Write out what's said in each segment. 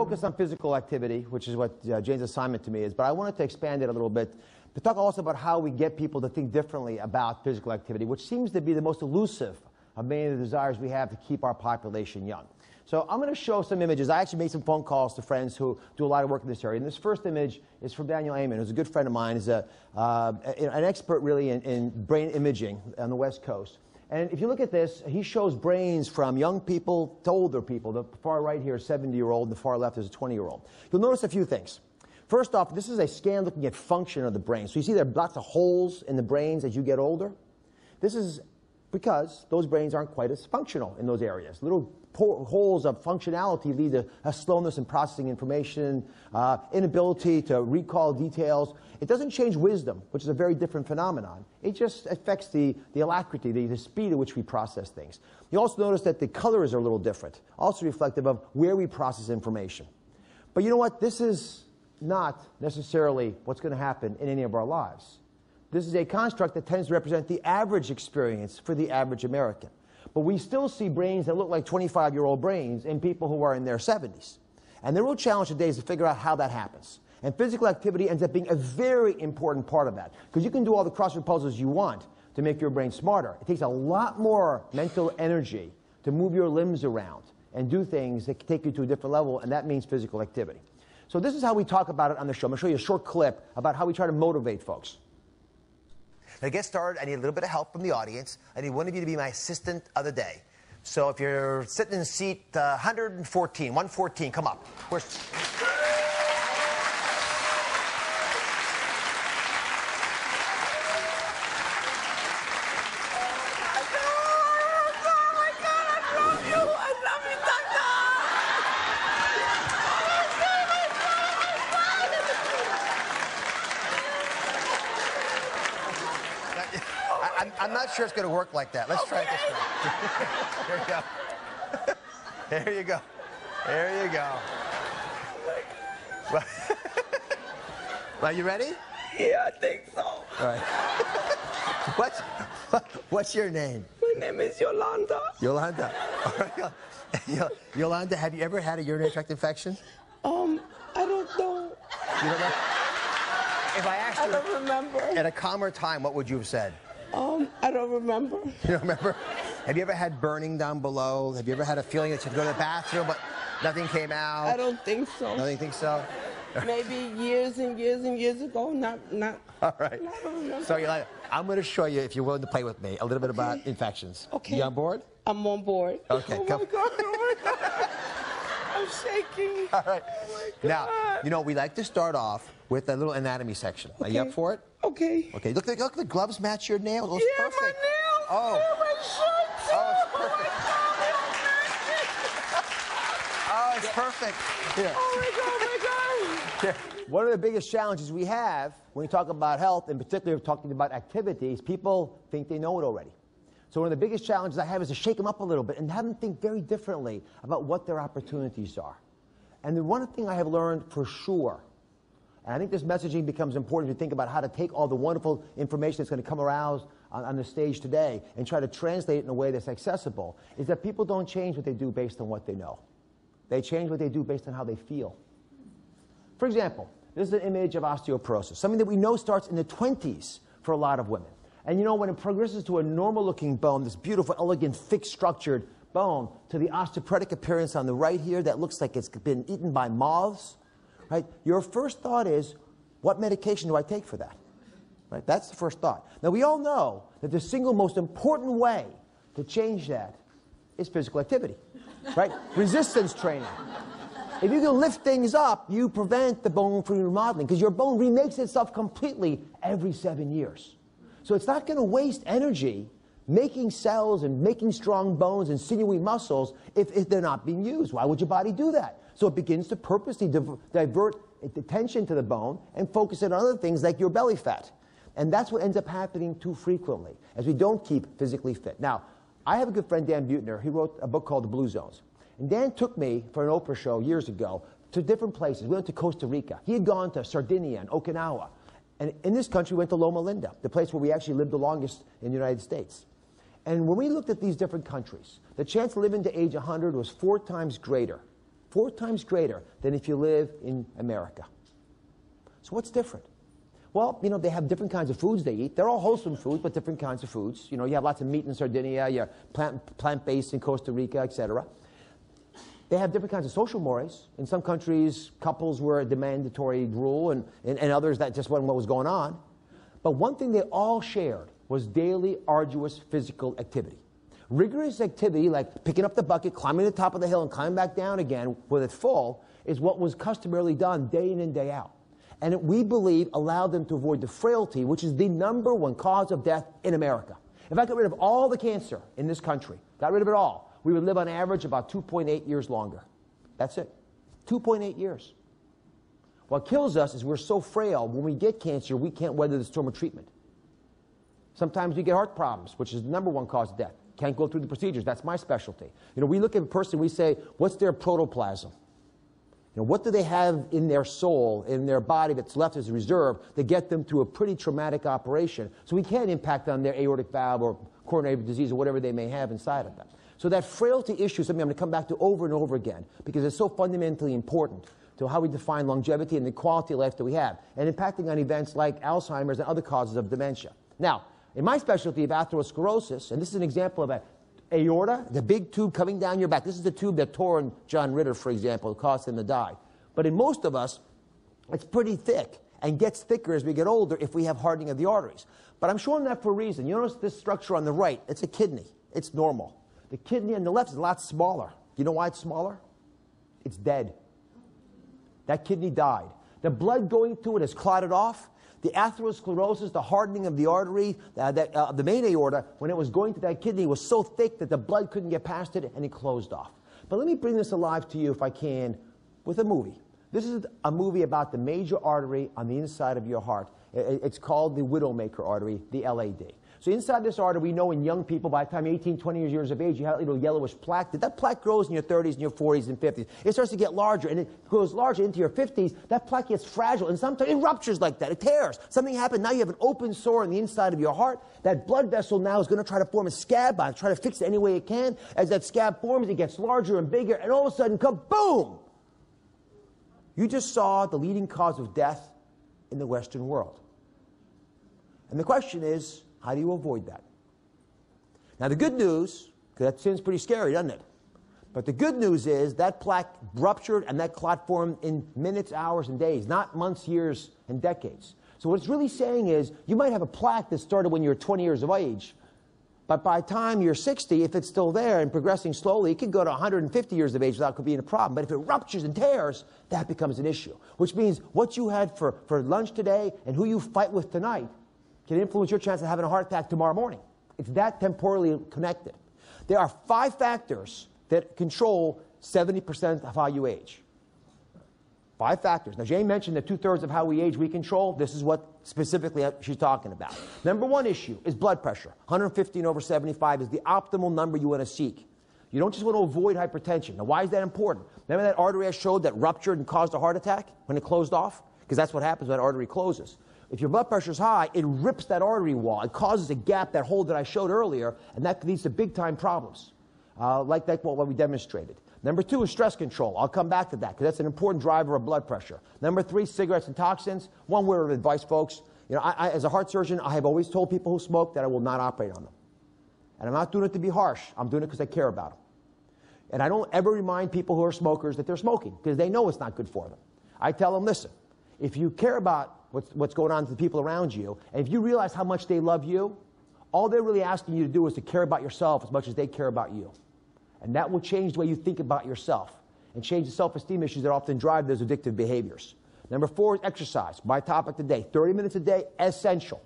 focus on physical activity, which is what Jane's assignment to me is, but I wanted to expand it a little bit to talk also about how we get people to think differently about physical activity, which seems to be the most elusive of many of the desires we have to keep our population young. So I'm going to show some images. I actually made some phone calls to friends who do a lot of work in this area. And this first image is from Daniel Amen, who's a good friend of mine. He's an expert really in brain imaging on the West Coast. And if you look at this, he shows brains from young people to older people. The far right here is a 70-year-old, and the far left is a 20-year-old. You'll notice a few things. First off, this is a scan looking at function of the brain. So you see there are lots of holes in the brains as you get older. This is because those brains aren't quite as functional in those areas. Little holes of functionality lead to a slowness in processing information, inability to recall details. It doesn't change wisdom, which is a very different phenomenon. It just affects the alacrity, the speed at which we process things. You also notice that the colors are a little different, also reflective of where we process information. But you know what? This is not necessarily what's going to happen in any of our lives. This is a construct that tends to represent the average experience for the average American. But we still see brains that look like 25-year-old brains in people who are in their 70s. And the real challenge today is to figure out how that happens. And physical activity ends up being a very important part of that. Because you can do all the crossword puzzles you want to make your brain smarter. It takes a lot more mental energy to move your limbs around and do things that take you to a different level, and that means physical activity. So this is how we talk about it on the show. I'm going to show you a short clip about how we try to motivate folks. Now, to get started, I need a little bit of help from the audience. I need one of you to be my assistant of the day. So if you're sitting in seat 114, come up. I'm not sure it's going to work like that. Let's try it this way. There you go. There you go. There you go. Are you ready? Yeah, I think so. All right. What's your name? My name is Yolanda. Yolanda. All right. Yolanda, have you ever had a urinary tract infection? I don't know. You don't know? If I asked you I don't remember. At a calmer time, what would you have said? I don't remember. You don't remember? Have you ever had burning down below? Have you ever had a feeling that you had to go to the bathroom, but nothing came out? I don't think so. Nothing think so? Maybe years and years and years ago, not. All right. I don't remember. So I'm going to show you, if you're willing to play with me, a little bit about infections. Okay. You on board? I'm on board. Okay. Oh my God! Oh my God! I'm shaking. All right. Oh my God. Now, we like to start off with a little anatomy section. Okay. Are you up for it? Okay. Okay. Look, the gloves match your nails. It's Yeah, perfect. my nails. Oh. Yeah, my shirt. Oh, it's perfect. Oh, it's perfect. Here. Oh my God! Oh my God! Here. One of the biggest challenges we have when we talk about health, and particularly talking about activities, people think they know it already. So one of the biggest challenges I have is to shake them up a little bit and have them think very differently about what their opportunities are. And the one thing I have learned for sure, and I think this messaging becomes important to think about how to take all the wonderful information that's going to come around on the stage today and try to translate it in a way that's accessible, is that people don't change what they do based on what they know. They change what they do based on how they feel. For example, this is an image of osteoporosis, something that we know starts in the 20s for a lot of women. And you know, when it progresses to a normal-looking bone, this beautiful, elegant, thick, structured bone, to the osteoporotic appearance on the right here that looks like it's been eaten by moths, right? Your first thought is, what medication do I take for that? Right? That's the first thought. Now, we all know that the single most important way to change that is physical activity, right? Resistance training. If you can lift things up, you prevent the bone from remodeling, because your bone remakes itself completely every 7 years. So it's not going to waste energy making cells and making strong bones and sinewy muscles if they're not being used. Why would your body do that? So it begins to purposely divert attention to the bone and focus it on other things like your belly fat. And that's what ends up happening too frequently, as we don't keep physically fit. Now, I have a good friend, Dan Buettner. He wrote a book called The Blue Zones. And Dan took me for an Oprah show years ago to different places. We went to Costa Rica. He had gone to Sardinia and Okinawa. And in this country, we went to Loma Linda, the place where we actually lived the longest in the United States. And when we looked at these different countries, the chance to live into age 100 was 4 times greater 4 times greater than if you live in America. So what's different? Well, you know, they have different kinds of foods they eat. They're all wholesome foods, but different kinds of foods. You know, you have lots of meat in Sardinia, you're plant-based in Costa Rica, etc. They have different kinds of social mores. In some countries, couples were the mandatory rule, and others that just wasn't what was going on. But one thing they all shared was daily, arduous physical activity. Rigorous activity, like picking up the bucket, climbing to the top of the hill, and climbing back down again with it full, is what was customarily done day in and day out. And it, we believe, allowed them to avoid the frailty, which is the #1 cause of death in America. If I got rid of all the cancer in this country, got rid of it all, we would live on average about 2.8 years longer. That's it. 2.8 years. What kills us is we're so frail, when we get cancer, we can't weather the storm of treatment. Sometimes we get heart problems, which is the #1 cause of death. Can't go through the procedures. That's my specialty. You know, we look at a person, we say, what's their protoplasm? You know, what do they have in their soul, in their body that's left as a reserve to get them through a pretty traumatic operation so we can't impact on their aortic valve or coronary disease or whatever they may have inside of them. So that frailty issue is something I'm going to come back to over and over again because it's so fundamentally important to how we define longevity and the quality of life that we have, and impacting on events like Alzheimer's and other causes of dementia. Now, in my specialty of atherosclerosis, and this is an example of an aorta, the big tube coming down your back. This is the tube that tore in John Ritter, for example, caused him to die. But in most of us, it's pretty thick and gets thicker as we get older if we have hardening of the arteries. But I'm showing that for a reason. You notice this structure on the right, it's a kidney. It's normal. The kidney on the left is a lot smaller. You know why it's smaller? It's dead. That kidney died. The blood going to it is clotted off. The atherosclerosis, the hardening of the artery, the main aorta, when it was going to that kidney, was so thick that the blood couldn't get past it, and it closed off. But let me bring this alive to you, if I can, with a movie. This is a movie about the major artery on the inside of your heart. It's called the Widowmaker artery, the LAD. So inside this artery, we know in young people, by the time you're 18, 20 years of age, you have a little yellowish plaque. That plaque grows in your 30s and your 40s and 50s. It starts to get larger, and it grows larger into your 50s. That plaque gets fragile, and sometimes it ruptures like that. It tears. Something happened. Now you have an open sore on the inside of your heart. That blood vessel now is going to try to form a scab on it, try to fix it any way it can. As that scab forms, it gets larger and bigger, and all of a sudden, kaboom! You just saw the leading cause of death in the Western world. And the question is, how do you avoid that? Now the good news, because that seems pretty scary, doesn't it? But the good news is that plaque ruptured and that clot formed in minutes, hours, and days, not months, years, and decades. So what it's really saying is, you might have a plaque that started when you're 20 years of age, but by the time you're 60, if it's still there and progressing slowly, it could go to 150 years of age without being a problem. But if it ruptures and tears, that becomes an issue. Which means what you had for lunch today and who you fight with tonight can influence your chance of having a heart attack tomorrow morning. It's that temporally connected. There are 5 factors that control 70% of how you age. 5 factors. Now, Jane mentioned that 2/3 of how we age we control. This is what specifically she's talking about. #1 issue is blood pressure. 115/75 is the optimal number you want to seek. You don't just want to avoid hypertension. Now, why is that important? Remember that artery I showed that ruptured and caused a heart attack when it closed off? Because that's what happens when that artery closes. If your blood pressure is high, it rips that artery wall. It causes a gap, that hole that I showed earlier, and that leads to big-time problems, like what we demonstrated. #2 is stress control. I'll come back to that because that's an important driver of blood pressure. #3, cigarettes and toxins. One word of advice, folks. You know, I, as a heart surgeon, I have always told people who smoke that I will not operate on them. And I'm not doing it to be harsh. I'm doing it because I care about them. And I don't ever remind people who are smokers that they're smoking because they know it's not good for them. I tell them, listen, if you care about what's going on to the people around you, and if you realize how much they love you, all they're really asking you to do is to care about yourself as much as they care about you. And that will change the way you think about yourself and change the self-esteem issues that often drive those addictive behaviors. #4 is exercise. My topic today, 30 minutes a day, essential.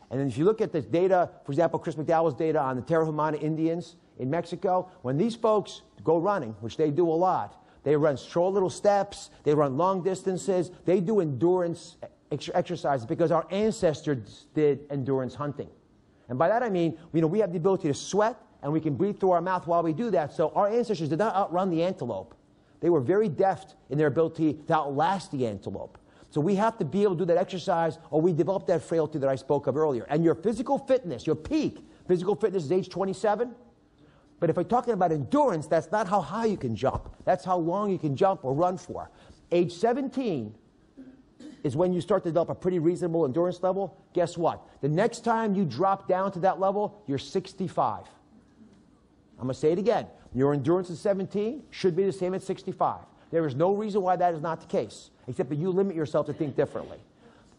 And then if you look at this data, for example, Chris McDowell's data on the Tarahumara Indians in Mexico, when these folks go running, which they do a lot, they run short little steps, they run long distances, they do endurance exercises because our ancestors did endurance hunting. And by that I mean, you know, we have the ability to sweat and we can breathe through our mouth while we do that. So our ancestors did not outrun the antelope. They were very deft in their ability to outlast the antelope. So we have to be able to do that exercise or we develop that frailty that I spoke of earlier. And your physical fitness, your peak physical fitness is age 27. But if we're talking about endurance, that's not how high you can jump. That's how long you can jump or run for. Age 17 is when you start to develop a pretty reasonable endurance level. Guess what? The next time you drop down to that level, you're 65. I'm going to say it again. Your endurance at 17 should be the same at 65. There is no reason why that is not the case, except that you limit yourself to think differently.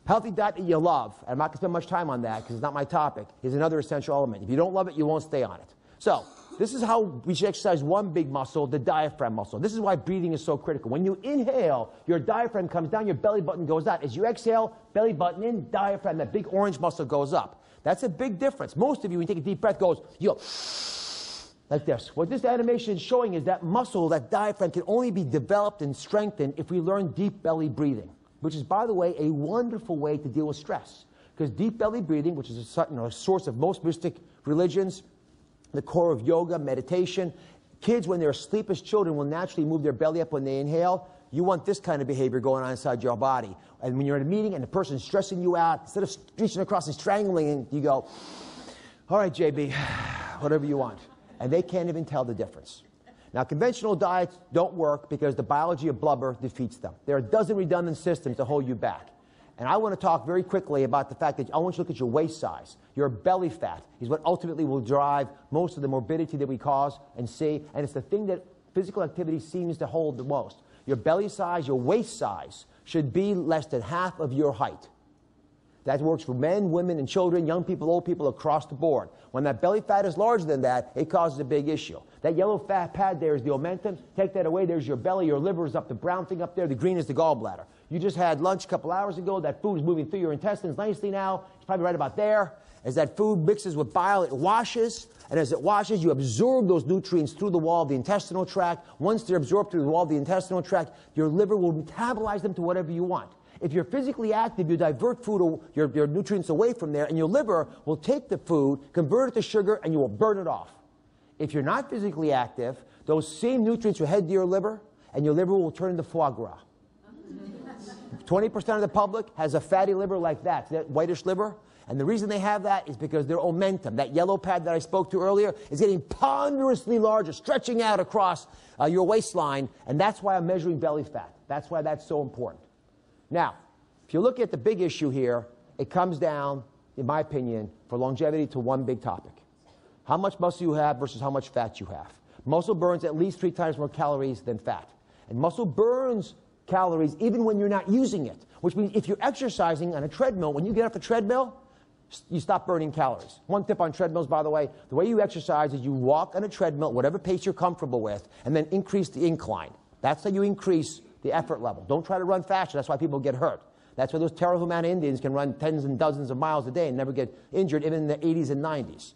Healthy diet that you love, and I'm not going to spend much time on that because it's not my topic, is another essential element. If you don't love it, you won't stay on it. So, this is how we should exercise one big muscle, the diaphragm muscle. This is why breathing is so critical. When you inhale, your diaphragm comes down, your belly button goes out. As you exhale, belly button in, diaphragm, that big orange muscle goes up. That's a big difference. Most of you, when you take a deep breath, goes, you go, like this. What this animation is showing is that muscle, that diaphragm, can only be developed and strengthened if we learn deep belly breathing, which is, by the way, a wonderful way to deal with stress. Because deep belly breathing, which is a source of most mystic religions, the core of yoga, meditation. Kids, when they're asleep as children, will naturally move their belly up when they inhale. You want this kind of behavior going on inside your body. And when you're in a meeting and the person's stressing you out, instead of reaching across and strangling, you go, all right, JB, whatever you want. And they can't even tell the difference. Now, conventional diets don't work because the biology of blubber defeats them. There are a dozen redundant systems to hold you back. And I want to talk very quickly about the fact that I want you to look at your waist size. Your belly fat is what ultimately will drive most of the morbidity that we cause and see, and it's the thing that physical activity seems to hold the most. Your belly size, your waist size, should be less than half of your height. That works for men, women, and children, young people, old people, across the board. When that belly fat is larger than that, it causes a big issue. That yellow fat pad there is the omentum. Take that away, there's your belly, your liver is up, the brown thing up there, the green is the gallbladder. You just had lunch a couple hours ago, that food is moving through your intestines nicely now. It's probably right about there. As that food mixes with bile, it washes, and as it washes, you absorb those nutrients through the wall of the intestinal tract. Once they're absorbed through the wall of the intestinal tract, your liver will metabolize them to whatever you want. If you're physically active, you divert food, your nutrients away from there, and your liver will take the food, convert it to sugar, and you will burn it off. If you're not physically active, those same nutrients will head to your liver, and your liver will turn into foie gras. 20% of the public has a fatty liver like that whitish liver. And the reason they have that is because their omentum, that yellow pad that I spoke to earlier, is getting ponderously larger, stretching out across your waistline. And that's why I'm measuring belly fat. That's why that's so important. Now, if you look at the big issue here, it comes down, in my opinion, for longevity to one big topic. How much muscle you have versus how much fat you have. Muscle burns at least 3 times more calories than fat. And muscle burns calories even when you're not using it, which means if you're exercising on a treadmill, when you get off the treadmill, you stop burning calories. One tip on treadmills, by the way you exercise is you walk on a treadmill, whatever pace you're comfortable with, and then increase the incline. That's how you increase the effort level. Don't try to run faster. That's why people get hurt. That's why those Tarahumara Indians can run tens and dozens of miles a day and never get injured, even in the 80s and 90s.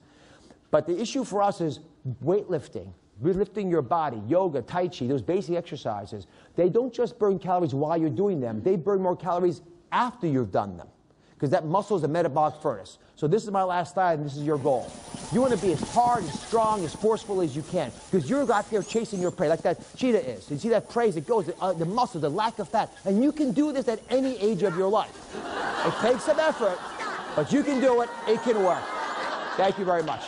But the issue for us is weightlifting, lifting your body, yoga, tai chi, those basic exercises. They don't just burn calories while you're doing them. They burn more calories after you've done them, because that muscle is a metabolic furnace. So this is my last slide, and this is your goal. You want to be as hard, as strong, as forceful as you can, because you're out there chasing your prey, like that cheetah is. You see that prey as it goes, the muscle, the lack of fat. And you can do this at any age of your life. It takes some effort, but you can do it. It can work. Thank you very much.